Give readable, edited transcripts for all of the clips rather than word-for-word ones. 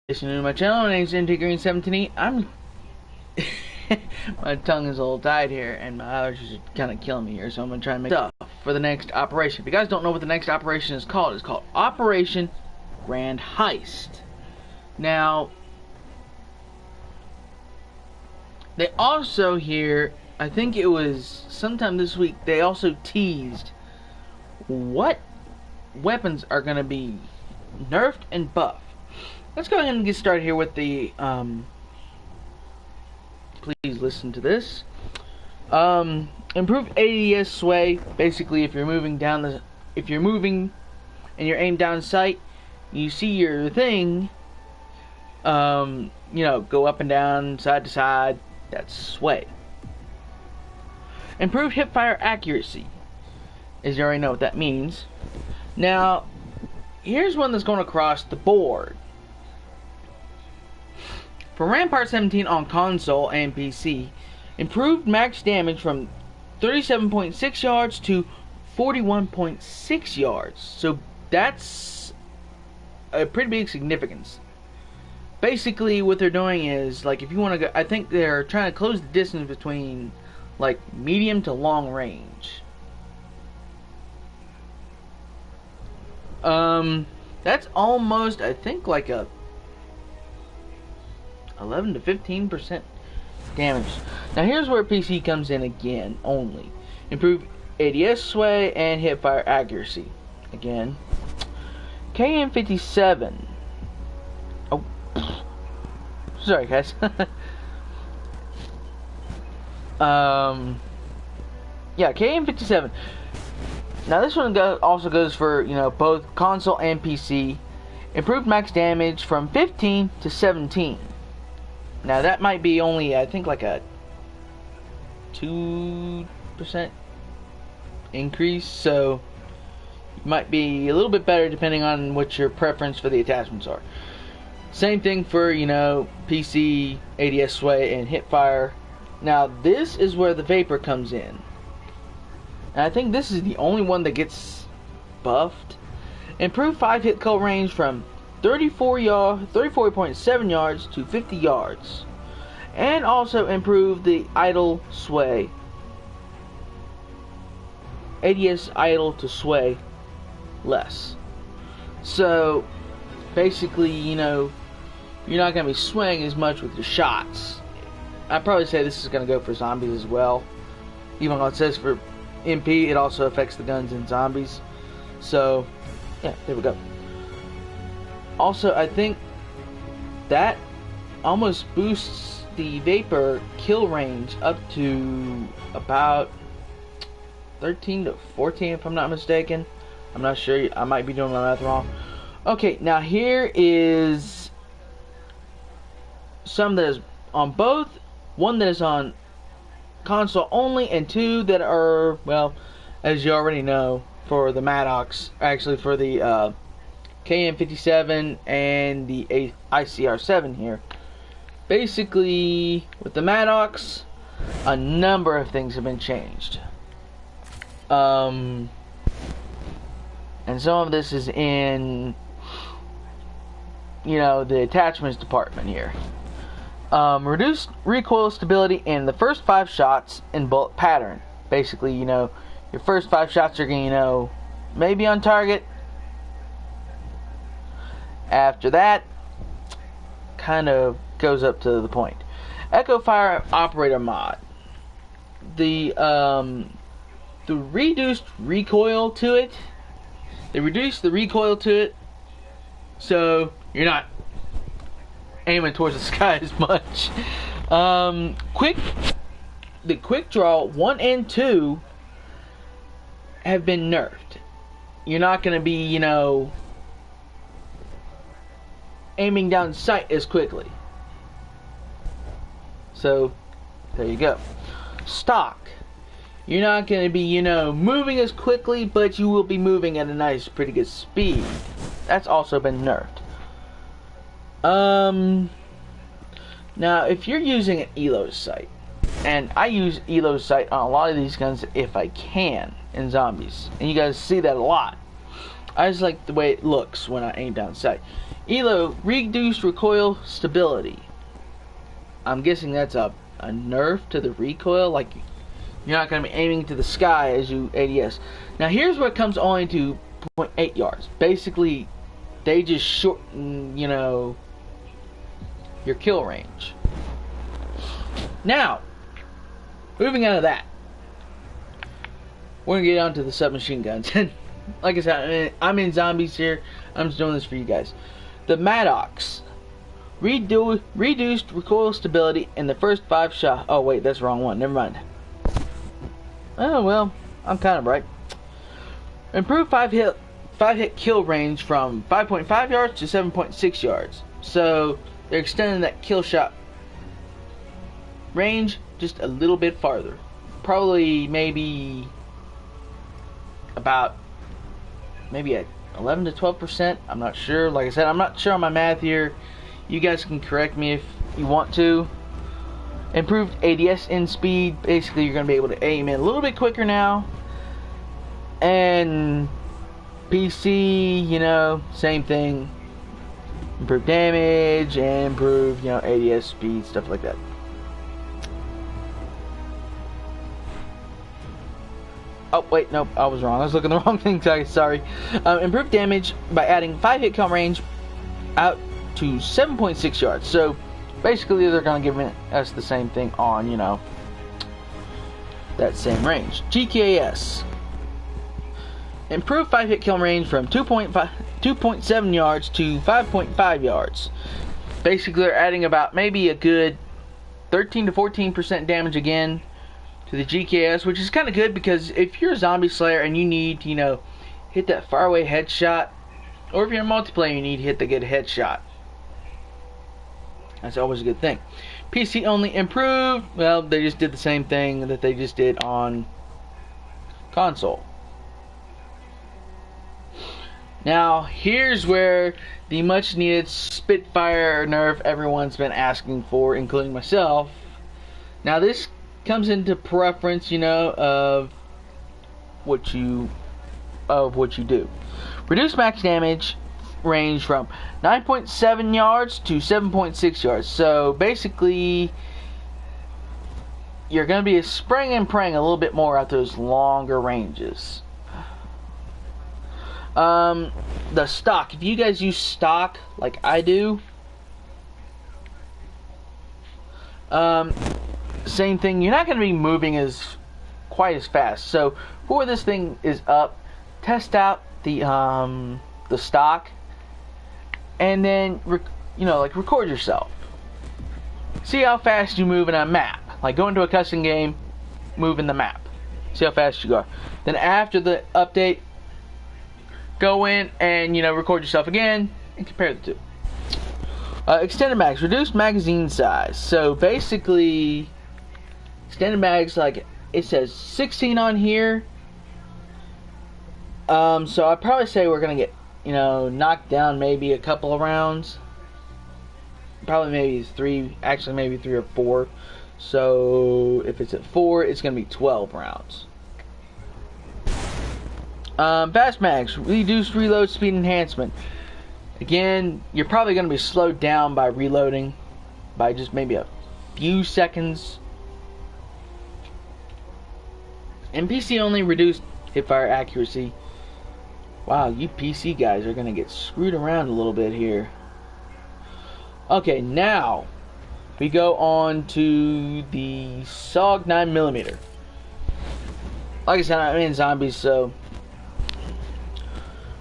Listening to my channel, my name is Green17. I'm my tongue is a little tied here, and my allergies are kind of killing me here. So I'm gonna try and make stuff for the next operation. If you guys don't know what the next operation is called, it's called Operation Grand Heist. Now, they also here, I think it was sometime this week, they also teased what weapons are gonna be nerfed and buffed. Let's go ahead and get started here with the, please listen to this. Improved ADS sway. Basically, if you're moving and you're aimed down sight, you see your thing, you know, go up and down, side to side. That's sway. Improved hipfire accuracy, as you already know what that means. Now, here's one that's going across the board. For Rampart 17 on console and PC, improved max damage from 37.6 yards to 41.6 yards. So that's a pretty big significance. Basically, what they're doing is, like, if you want to go, I think they're trying to close the distance between, like, medium to long range. That's almost, I think, like a 11 to 15% damage. Now here's where PC comes in again only. Improved ADS sway and hipfire accuracy. Again. KN57. Oh, sorry guys. Yeah, KN57. Now this one also goes for, you know, both console and PC. Improved max damage from 15 to 17. Now that might be only, I think, like a 2% increase, so it might be a little bit better depending on what your preference for the attachments are. Same thing for, you know, PC, ADS sway, and hipfire. Now this is where the vapor comes in. And I think this is the only one that gets buffed. Improved 5-hit kill range from 34.7 yards to 50 yards, and also improve the idle sway, ADS idle to sway less. So basically, you know, you're not going to be swaying as much with your shots. I'd probably say this is going to go for zombies as well, even though it says for MP, it also affects the guns in zombies. So yeah, there we go. Also, I think that almost boosts the vapor kill range up to about 13 to 14, if I'm not mistaken. I'm not sure. I might be doing my math wrong. Okay, now here is some that is on both. One that is on console only, and two that are, well, as you already know, for the Maddox, actually for the KN57 and the ICR7 here. Basically, with the Maddox, a number of things have been changed. And some of this is in, you know, the attachments department here. Reduced recoil stability in the first 5 shots in bullet pattern. Basically, you know, your first 5 shots are going to, you know, maybe on target. After that, kind of goes up to the point. Echo Fire Operator mod. The reduced recoil to it. They reduced the recoil to it, so you're not aiming towards the sky as much. The quick draw 1 and 2 have been nerfed. You're not going to be, you know, aiming down sight as quickly. So there you go. Stock. You're not going to be, you know, moving as quickly, but you will be moving at a nice, pretty good speed. That's also been nerfed. Now, if you're using an ELO sight, and I use ELO sight on a lot of these guns if I can in zombies, and you guys see that a lot. I just like the way it looks when I aim down sight. ELO, reduced recoil stability. I'm guessing that's a nerf to the recoil, like you're not going to be aiming to the sky as you ADS. Now here's what comes only to 0.8 yards. Basically, they just shorten, you know, your kill range. Now, moving out of that, we're going to get on to the submachine guns. And like I said, I'm in zombies here. I'm just doing this for you guys. The Maddox. Reduced recoil stability in the first 5 shots. Oh wait, that's the wrong one. Never mind. Oh well, I'm kind of right. Improved 5 hit kill range from 5.5 yards to 7.6 yards. So they're extending that kill shot range just a little bit farther. Probably maybe about at 11 to 12%. I'm not sure. Like I said, I'm not sure on my math here. You guys can correct me if you want to. Improved ADS in speed. Basically, you're going to be able to aim in a little bit quicker now. And PC, you know, same thing. Improved damage and improved, you know, ADS speed, stuff like that. Oh, wait, nope, I was wrong. I was looking at the wrong thing, sorry. Improved damage by adding 5 hit count range out to 7.6 yards. So basically they're going to give us the same thing on, you know, that same range. GKS. Improved 5 hit kill range from 2.7 yards to 5.5 yards. Basically they're adding about maybe a good 13 to 14% damage again to the GKS, which is kind of good because if you're a zombie slayer and you need to, you know, hit that faraway headshot, or if you're a multiplayer you need to hit the good headshot, that's always a good thing. PC only improved. Well, they just did the same thing that they just did on console. Now, here's where the much needed Spitfire nerf everyone's been asking for, including myself. Now, this comes into preference, you know, of what you do. Reduce max damage range from 9.7 yards to 7.6 yards. So basically you're going to be spraying and praying a little bit more at those longer ranges. The stock, if you guys use stock like I do, same thing, you're not going to be moving quite as fast. So before this thing is up, test out the stock, and then you know, like, record yourself. See how fast you move in a map. Like, go into a custom game, move in the map. See how fast you go. Then after the update, go in and, you know, record yourself again and compare the two. Extended mags, reduced magazine size. So basically, extended mags, like it says 16 on here. So I'd probably say we're gonna get, you know, knocked down maybe a couple of rounds. Probably maybe 3, actually maybe 3 or 4. So if it's at 4, it's gonna be 12 rounds. Fast mags, reduced reload speed enhancement. Again, you're probably gonna be slowed down by reloading by just maybe a few seconds. And PC only, reduced hipfire accuracy. Wow, you PC guys are gonna get screwed around a little bit here. Okay, now we go on to the SOG 9mm. Like I said, I'm in zombies, so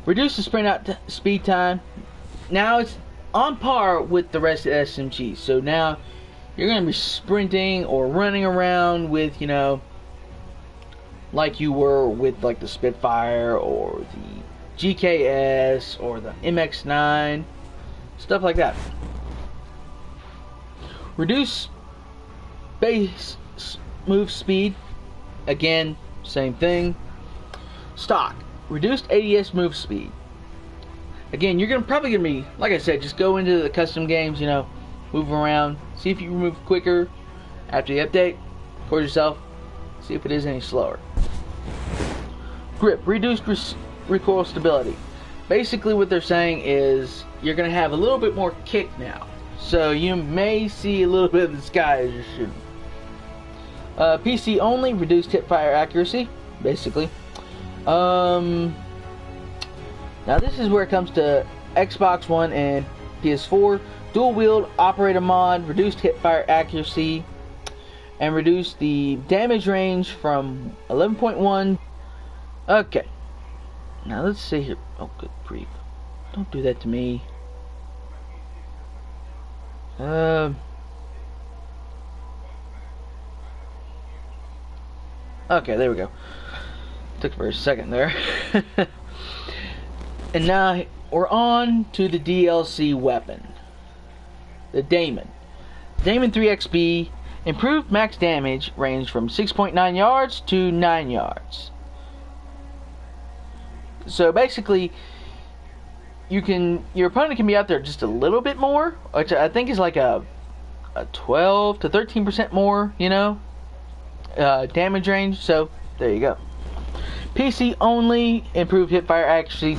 reduce the sprint out speed time. Now it's on par with the rest of the SMGs. So now you're gonna be sprinting or running around with, you know, like you were with like the Spitfire or the GKS or the MX9, stuff like that. Reduce base move speed, again, same thing. Stock, reduced ADS move speed. Again, you're probably gonna be, like I said, just go into the custom games, you know, move around, see if you move quicker after the update, record yourself, see if it is any slower. Grip, reduced recoil stability. Basically what they're saying is you're gonna have a little bit more kick now. So you may see a little bit of the sky as you're shooting. PC only, reduced hipfire accuracy, basically. Now this is where it comes to Xbox One and PS4. Dual wield operator mod, reduced hipfire accuracy, and reduced the damage range from 11.1. Okay. Now let's see here. Oh, good grief. Don't do that to me. Okay, there we go. Took for a second there. And now we're on to the DLC weapon. The Daemon. Daemon 3XP. Improved max damage range from 6.9 yards to 9 yards. So basically, your opponent can be out there just a little bit more, which I think is like a 12 to 13% more, you know, damage range. So there you go. PC only, improved hipfire accuracy,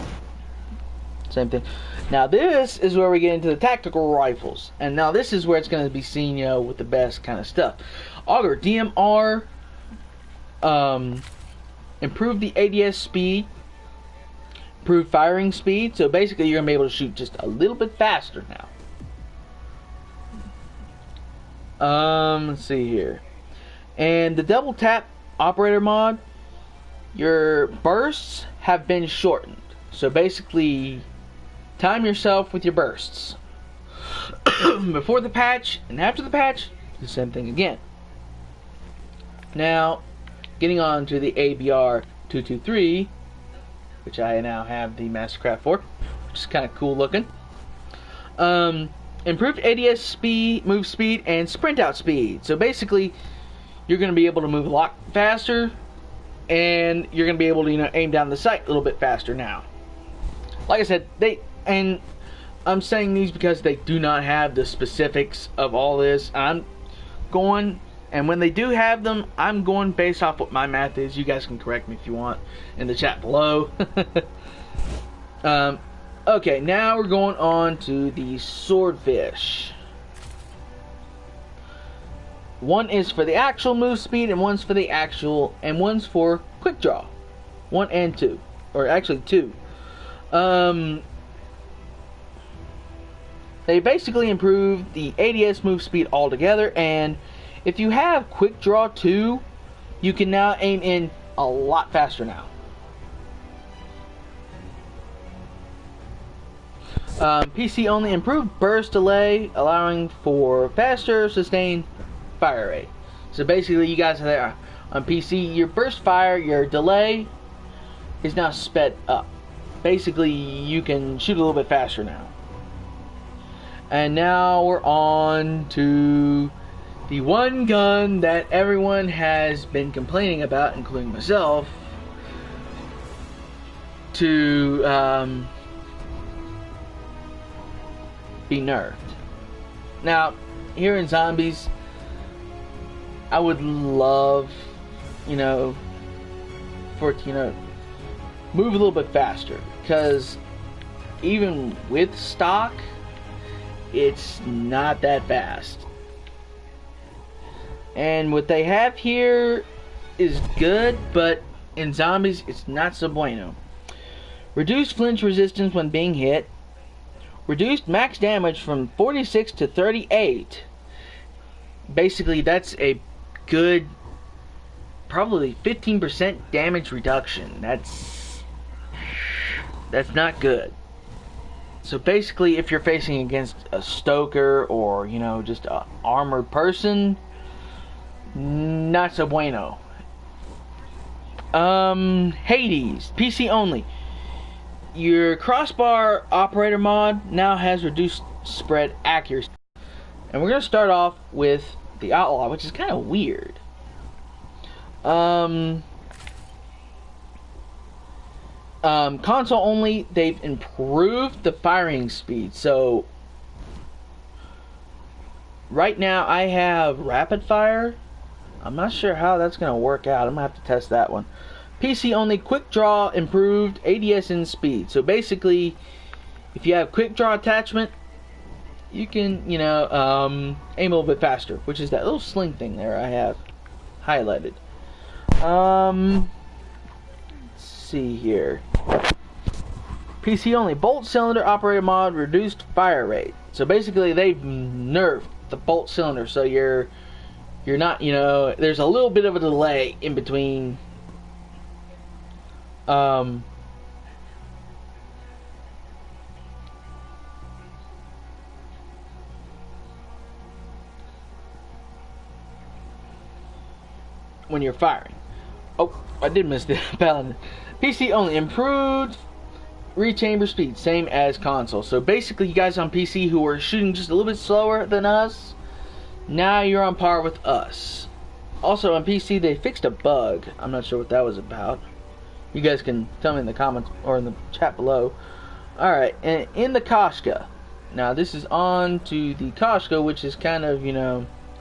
same thing. Now this is where we get into the tactical rifles, and now this is where it's going to be seen, you know, with the best kind of stuff. Auger DMR, improved the ADS speed, improved firing speed. So basically, you're going to be able to shoot just a little bit faster now. Let's see here, and the double tap operator mod. Your bursts have been shortened. So basically, time yourself with your bursts. Before the patch and after the patch, the same thing again. Now, getting on to the ABR 223, which I now have the Mastercraft for, which is kind of cool looking. Improved ADS speed, move speed, and sprint out speed. So basically, you're going to be able to move a lot faster, and you're going to be able to, you know, aim down the sight a little bit faster now. Like I said, and I'm saying these because they do not have the specifics of all this. I'm going, and when they do have them, I'm going based off what my math is. You guys can correct me if you want in the chat below. Okay, now we're going on to the swordfish. One is for the actual move speed, and one's for quick draw. 1 and 2, or actually 2. They basically improved the ADS move speed altogether, and if you have quick draw 2, you can now aim in a lot faster now. PC only, improved burst delay, allowing for faster sustained fire rate. So basically, you guys are there on PC, your burst fire, your delay is now sped up. Basically, you can shoot a little bit faster now. And now we're on to the one gun that everyone has been complaining about, including myself, to be nerfed. Now, here in Zombies, I would love, you know, for it to, you know, move a little bit faster, because even with stock, it's not that fast. And what they have here is good, but in Zombies, it's not so bueno. Reduced flinch resistance when being hit. Reduced max damage from 46 to 38. Basically, that's a good, probably 15% damage reduction. That's not good. So basically, if you're facing against a stoker or, you know, just an armored person, not so bueno. Hades, PC only. Your crossbar operator mod now has reduced spread accuracy. And we're going to start off with the Outlaw, which is kind of weird. Console only, they've improved the firing speed. So right now I have rapid fire. I'm not sure how that's going to work out. I'm going to have to test that one. PC only, quick draw improved, ADS and speed. So basically, If you have quick draw attachment, you can, aim a little bit faster, which is that little sling thing there I have highlighted. Let's see here. PC only. Bolt cylinder operator mod, reduced fire rate. So basically they've nerfed the bolt cylinder, so you're not, there's a little bit of a delay in between when you're firing. Oh, I did miss the paladin. PC only. Improved rechamber speed, same as console. So basically, you guys on PC who are shooting just a little bit slower than us, now you're on par with us. Also on PC, they fixed a bug. I'm not sure what that was about. You guys can tell me in the comments or in the chat below. Alright, and in the Koshka. Now this is on to the Koshka, which is kind of,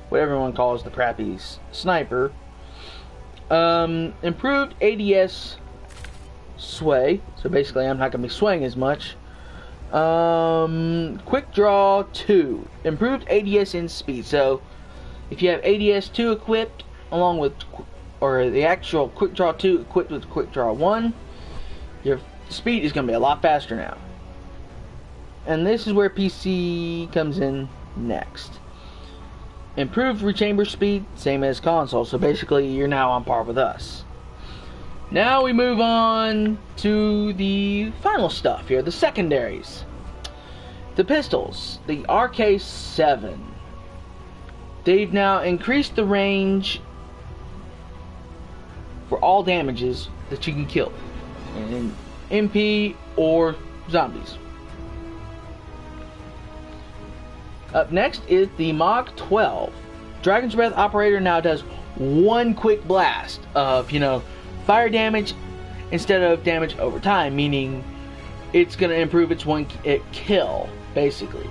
what everyone calls the crappy sniper. Improved ADS sway, so basically I'm not going to be swaying as much. Quick draw 2, improved ADS in speed. So if you have ADS 2 equipped along with, or the actual quick draw 2 equipped with quick draw 1, your speed is going to be a lot faster now. And this is where PC comes in next. Improved rechamber speed, same as console, so basically you're now on par with us. Now we move on to the final stuff here, the secondaries. The pistols, the RK7. They've now increased the range for all damages that you can kill in MP or zombies. Up next is the Mach 12. Dragon's Breath operator now does one quick blast of, fire damage instead of damage over time, meaning it's going to improve its one-hit kill, basically.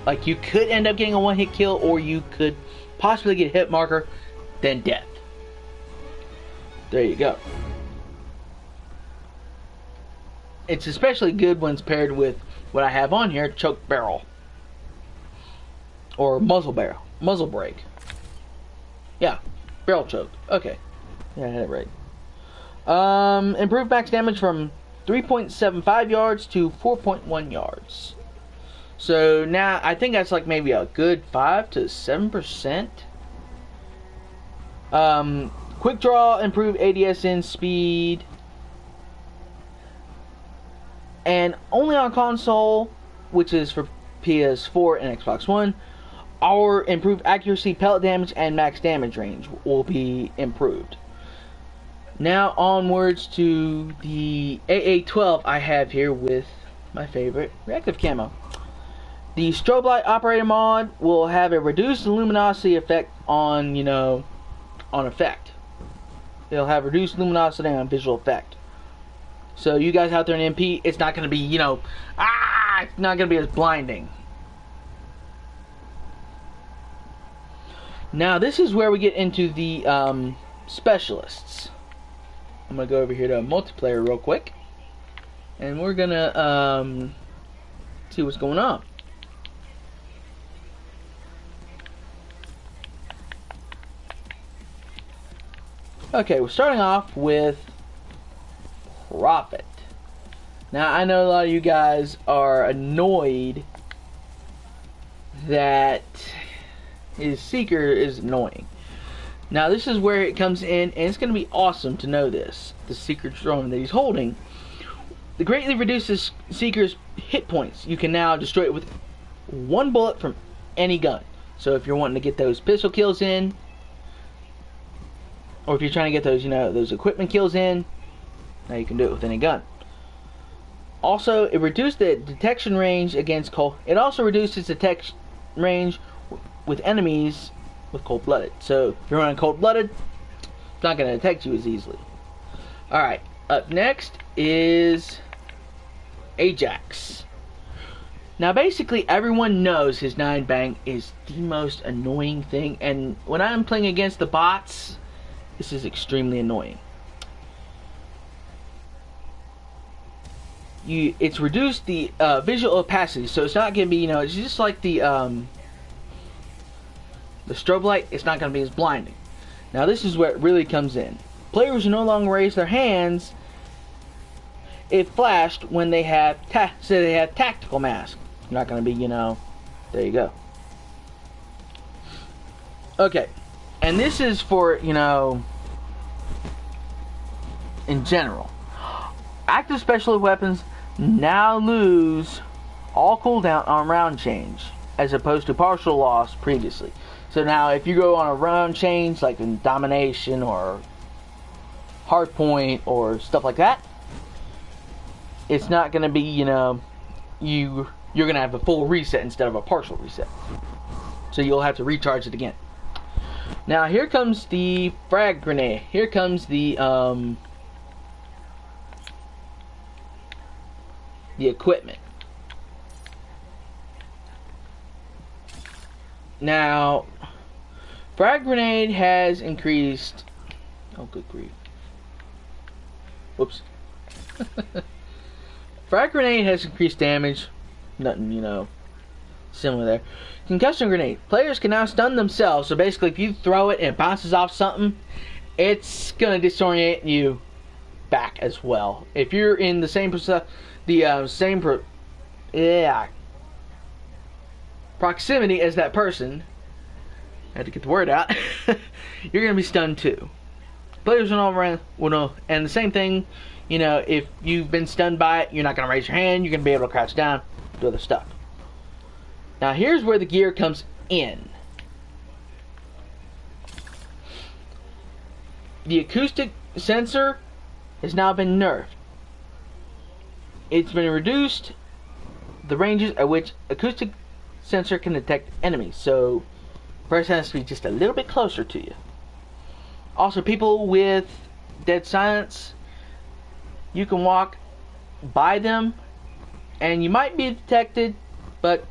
Like, you could end up getting a one-hit kill, or you could possibly get a hit marker, then death. There you go. It's especially good when it's paired with what I have on here, choke barrel. Or muzzle brake. Yeah, barrel choke. Okay, yeah, I had it right. Improved max damage from 3.75 yards to 4.1 yards. So now I think that's like maybe a good 5 to 7%. Quick draw, improved ADS in speed, and only on console, which is for PS4 and Xbox One. Our improved accuracy, pellet damage, and max damage range will be improved. Now onwards to the AA-12 I have here with my favorite reactive camo. The strobe light operator mod will have a reduced luminosity effect on, on effect. It'll have reduced luminosity on visual effect. So you guys out there in MP, it's not going to be, it's not going to be as blinding. Now this is where we get into the specialists. I'm going to go over here to multiplayer real quick. And we're going to see what's going on. Okay, we're starting off with Prophet. Now I know a lot of you guys are annoyed that his Seeker is annoying. Now this is where it comes in, and it's going to be awesome to know this. The Seeker drone that he's holding, it greatly reduces Seeker's hit points. You can now destroy it with one bullet from any gun. So if you're wanting to get those pistol kills in, or if you're trying to get those, those equipment kills in, now you can do it with any gun. Also, it reduced the detection range against cold. It also reduces detection range with enemies with cold-blooded. So if you're running cold-blooded, it's not going to detect you as easily. Alright, up next is Ajax. Now basically everyone knows his 9-bang is the most annoying thing, and when I'm playing against the bots, this is extremely annoying. it's reduced the visual opacity, so it's not going to be, it's just like the strobe light. It's not going to be as blinding. Now this is where it really comes in. Players will no longer raise their hands if flashed when they have say they have tactical mask. Not going to be, there you go. Okay, and this is for, in general. Active special weapons now lose all cooldown on round change, as opposed to partial loss previously. So now if you go on a round change, like in Domination or Hardpoint or stuff like that, it's not going to be, you're going to have a full reset instead of a partial reset. So you'll have to recharge it again. Now here comes the frag grenade. Here comes the equipment. Now, frag grenade has increased. Oh, good grief! Whoops. Frag grenade has increased damage. Nothing, similar there. Concussion grenade. Players can now stun themselves. So basically, if you throw it and it bounces off something, it's gonna disorient you back as well. If you're in the same proximity as that person, I had to get the word out. You're gonna be stunned too. Players will know, and the same thing. If you've been stunned by it, you're not gonna raise your hand. You're gonna be able to crouch down, do other stuff. Now here's where the gear comes in. The acoustic sensor has now been nerfed. It's been reduced the ranges at which acoustic sensor can detect enemies, so the person has to be just a little bit closer to you. Also, people with dead silence, you can walk by them and you might be detected, but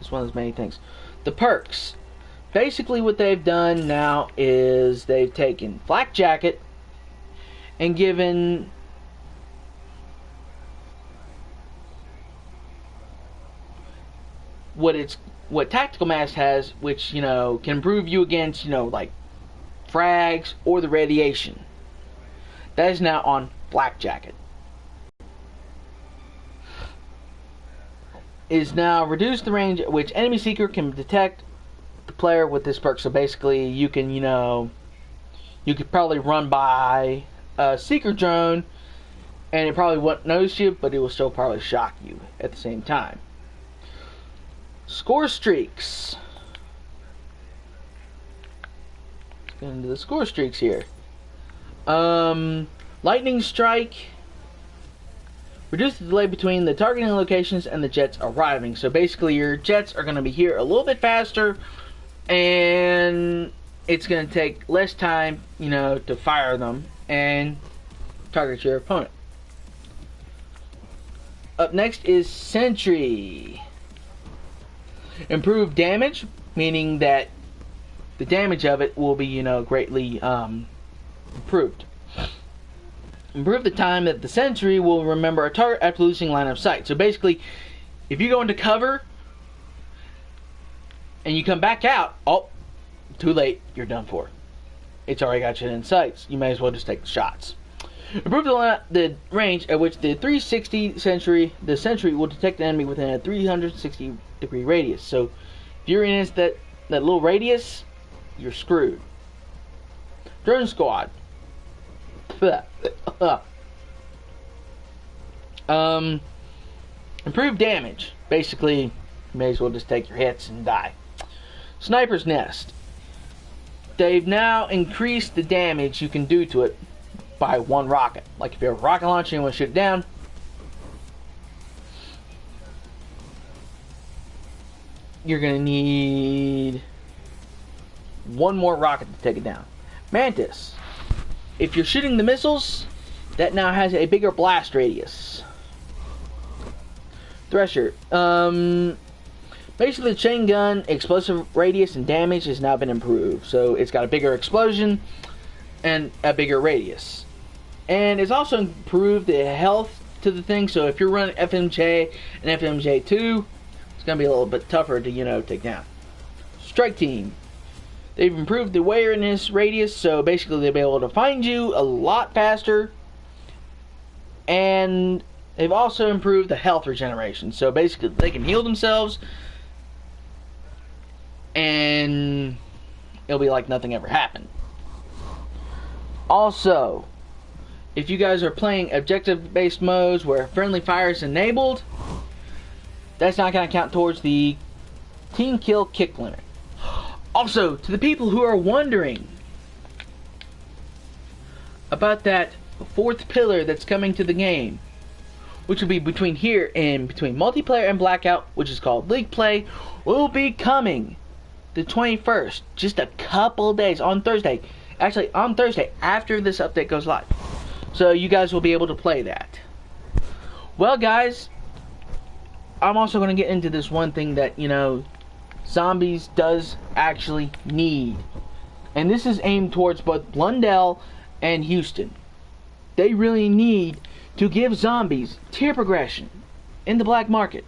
it's one of those many things. The perks. Basically what they've done now is they've taken Flak Jacket and given what Tactical Mask has, which can improve you against like frags or the radiation. That is now on Flak Jacket. Is now reduced the range at which enemy seeker can detect the player with this perk. So basically you can you could probably run by a seeker drone and it probably won't notice you, but it will still probably shock you at the same time. Score streaks. Let's get into the score streaks here. Lightning strike. Reduce the delay between the targeting locations and the jets arriving. So basically your jets are going to be here a little bit faster, and it's going to take less time, to fire them and target your opponent. Up next is Sentry. Improved damage, meaning that the damage of it will be, greatly improved. Improve the time that the sentry will remember a target after losing line of sight. So basically, if you go into cover and you come back out, too late, you're done for. It's already got you in sights. You may as well just take the shots. Improve the range at which the 360 sentry will detect the enemy within a 360 degree radius. So if you're in that little radius, you're screwed. Drone squad. Improved damage. Basically, you may as well just take your hits and die. Sniper's Nest. They've now increased the damage you can do to it by one rocket. Like if you have a rocket launcher and you want to shoot it down, you're going to need one more rocket to take it down. Mantis. If you're shooting the missiles, that now has a bigger blast radius. Thresher. Basically, the chain gun explosive radius and damage has now been improved. So it's got a bigger explosion and a bigger radius. And it's also improved the health to the thing. So if you're running FMJ and FMJ2, it's gonna be a little bit tougher to take down. Strike team. They've improved the awareness radius, so basically they'll be able to find you a lot faster. And they've also improved the health regeneration, so basically they can heal themselves, and it'll be like nothing ever happened. Also, if you guys are playing objective-based modes where friendly fire is enabled, that's not going to count towards the team kill kick limit. Also, to the people who are wondering about that fourth pillar that's coming to the game, which will be between here and between multiplayer and blackout, which is called League Play, will be coming the 21st, just a couple days, on Thursday. Actually, on Thursday, after this update goes live. So you guys will be able to play that. Well, guys, I'm also going to get into this one thing that, Zombies does actually need. And this is aimed towards both Blundell and Houston. They really need to give Zombies tier progression in the black market.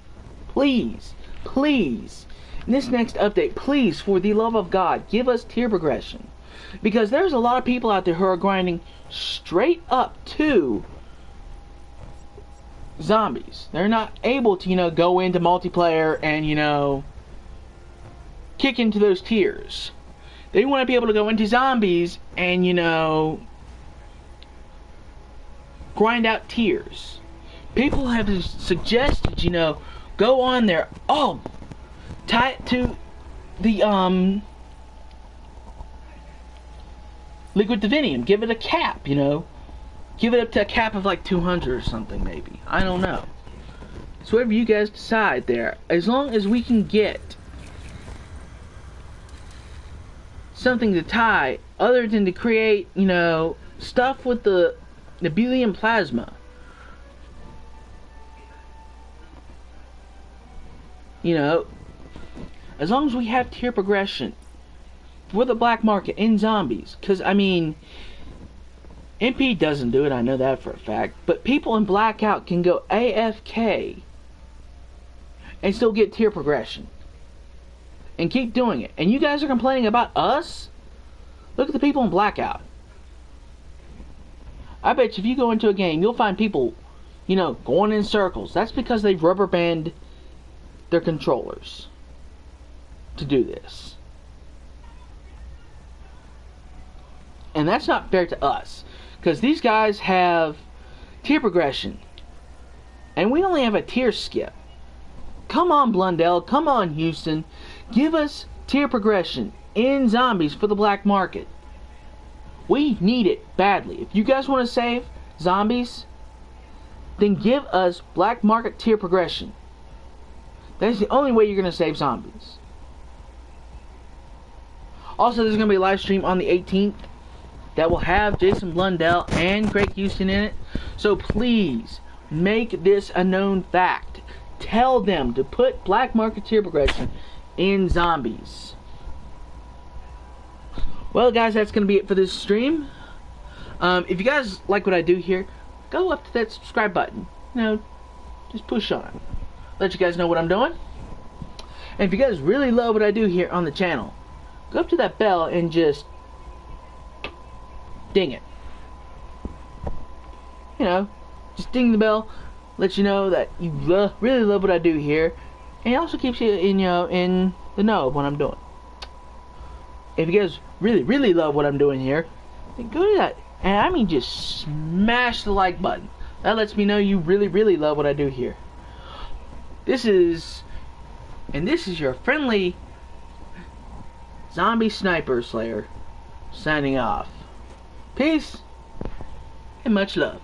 Please, please, in this next update, please, for the love of God, give us tier progression. Because there's a lot of people out there who are grinding straight up to Zombies. They're not able to, go into multiplayer and, kick into those tiers. They want to be able to go into Zombies and, grind out tiers. People have suggested, go on there. Oh, tie it to the Liquid Divinium. Give it a cap, Give it up to a cap of like 200 or something, maybe. I don't know. So whatever you guys decide there, as long as we can get something to tie other than to create, stuff with the Nebelium Plasma. As long as we have tier progression for the black market in Zombies. Because, MP doesn't do it, I know that for a fact. But people in Blackout can go AFK and still get tier progression. And keep doing it. And you guys are complaining about us? Look at the people in Blackout. I bet you if you go into a game, you'll find people, going in circles. That's because they've rubber banded their controllers to do this. And that's not fair to us. Because these guys have tier progression. And we only have a tier skip. Come on, Blundell. Come on, Houston. Give us tier progression in Zombies for the black market. We need it badly. If you guys want to save Zombies, then give us black market tier progression. That's the only way you're going to save Zombies. Also, there's going to be a live stream on the 18th that will have Jason Blundell and Greg Houston in it. So please, make this a known fact. Tell them to put black market tier progression in Zombies. Well, guys, that's going to be it for this stream. If you guys like what I do here, go up to that subscribe button. Just push on it. Let you guys know what I'm doing. And if you guys really love what I do here on the channel, go up to that bell and just ding it. Just ding the bell. Let you know that you really love what I do here. And it also keeps you in the know of what I'm doing. If you guys really, really love what I'm doing here, then go to that. And I mean just smash the like button. That lets me know you really, really love what I do here. This is your friendly zombie sniper slayer signing off. Peace and much love.